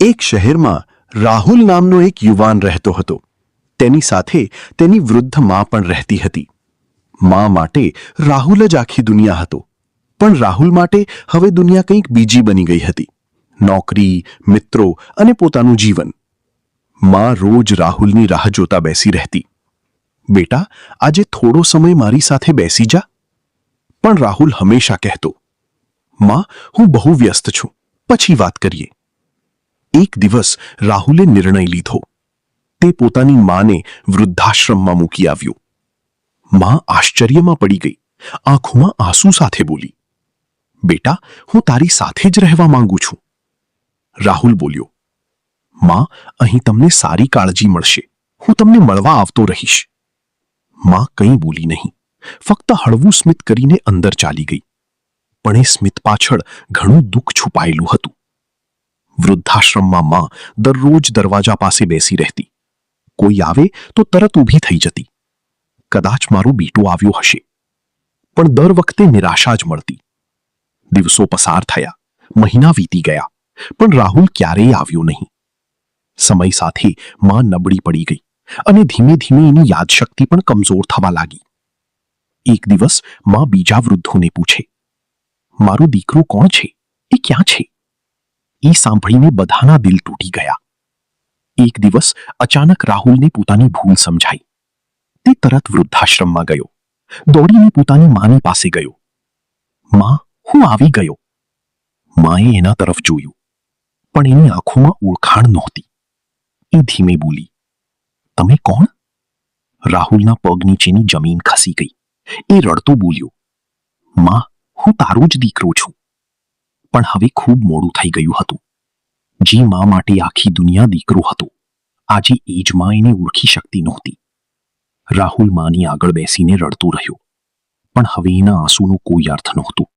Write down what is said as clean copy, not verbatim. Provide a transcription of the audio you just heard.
એક શહેરમાં રાહુલ નામનો એક યુવાન રહેતો હતો. તેની સાથે તેની વૃદ્ધ મા પણ રહેતી હતી. મા માટે રાહુલ જ આખી દુનિયા હતો, પણ રાહુલ માટે હવે દુનિયા કંઈક બીજી બની ગઈ હતી. નોકરી, મિત્રો અને પોતાનું જીવન. મા રોજ રાહુલની રાહ જોતા બેસી રહેતી. બેટા, આજે થોડો સમય મારી સાથે બેસી જા. પણ રાહુલ હંમેશા કહેતો, મા, હું બહુ વ્યસ્ત છું, પછી વાત કરીએ. એક દિવસ રાહુલે નિર્ણય લીધો. તે પોતાની માને વૃદ્ધાશ્રમમાં મૂકી આવ્યો. મા આશ્ચર્યમાં પડી ગઈ. આંખોમાં આંસુ સાથે બોલી, બેટા, હું તારી સાથે જ રહેવા માંગુ છું. રાહુલ બોલ્યો, મા, અહીં તમને સારી કાળજી મળશે. હું તમને મળવા આવતો રહીશ. મા કંઈ બોલી નહીં, ફક્ત હળવું સ્મિત કરીને અંદર ચાલી ગઈ. પણ એ સ્મિત પાછળ ઘણું દુઃખ છુપાયેલું હતું. વૃદ્ધાશ્રમમાં મા દરરોજ દરવાજા પાસે બેસી રહેતી. કોઈ આવે તો તરત ઊભી થઈ જતી. કદાચ મારું બેટું આવ્યો હશે. પણ દર વખતે નિરાશા જ મળતી. દિવસો પસાર થયા, મહિના વીતી ગયા, પણ રાહુલ ક્યારેય આવ્યો નહીં. સમય સાથે મા નબળી પડી ગઈ અને ધીમે ધીમે એની યાદશક્તિ પણ કમજોર થવા લાગી. એક દિવસ મા બીજા વૃદ્ધોને પૂછે, મારું દીકરું કોણ છે? એ ક્યાં છે? એ સાંભળીને બધાના દિલ તૂટી ગયા. એક દિવસ અચાનક રાહુલને પોતાની ભૂલ સમજાઈ. તે તરત વૃદ્ધાશ્રમમાં ગયો. દોડીને પોતાની માની પાસે ગયો. મા, હું આવી ગયો. માએ એના તરફ જોયું, પણ એની આંખોમાં ઓળખાણ નહોતી. એ ધીમે બોલી, તમે કોણ? રાહુલના પગ નીચેની જમીન ખસી ગઈ. એ રડતો બોલ્યો, મા, હું તારો જ દીકરો છું. પણ હવે ખૂબ મોડું થઈ ગયું હતું. જે મા માટે આખી દુનિયા દીકરો હતો, આજે એ જ મા એને ઓળખી શકતી નહોતી. રાહુલ માની આગળ બેસીને રડતો રહ્યો, પણ હવે એના આંસુનો કોઈ અર્થ નહોતો.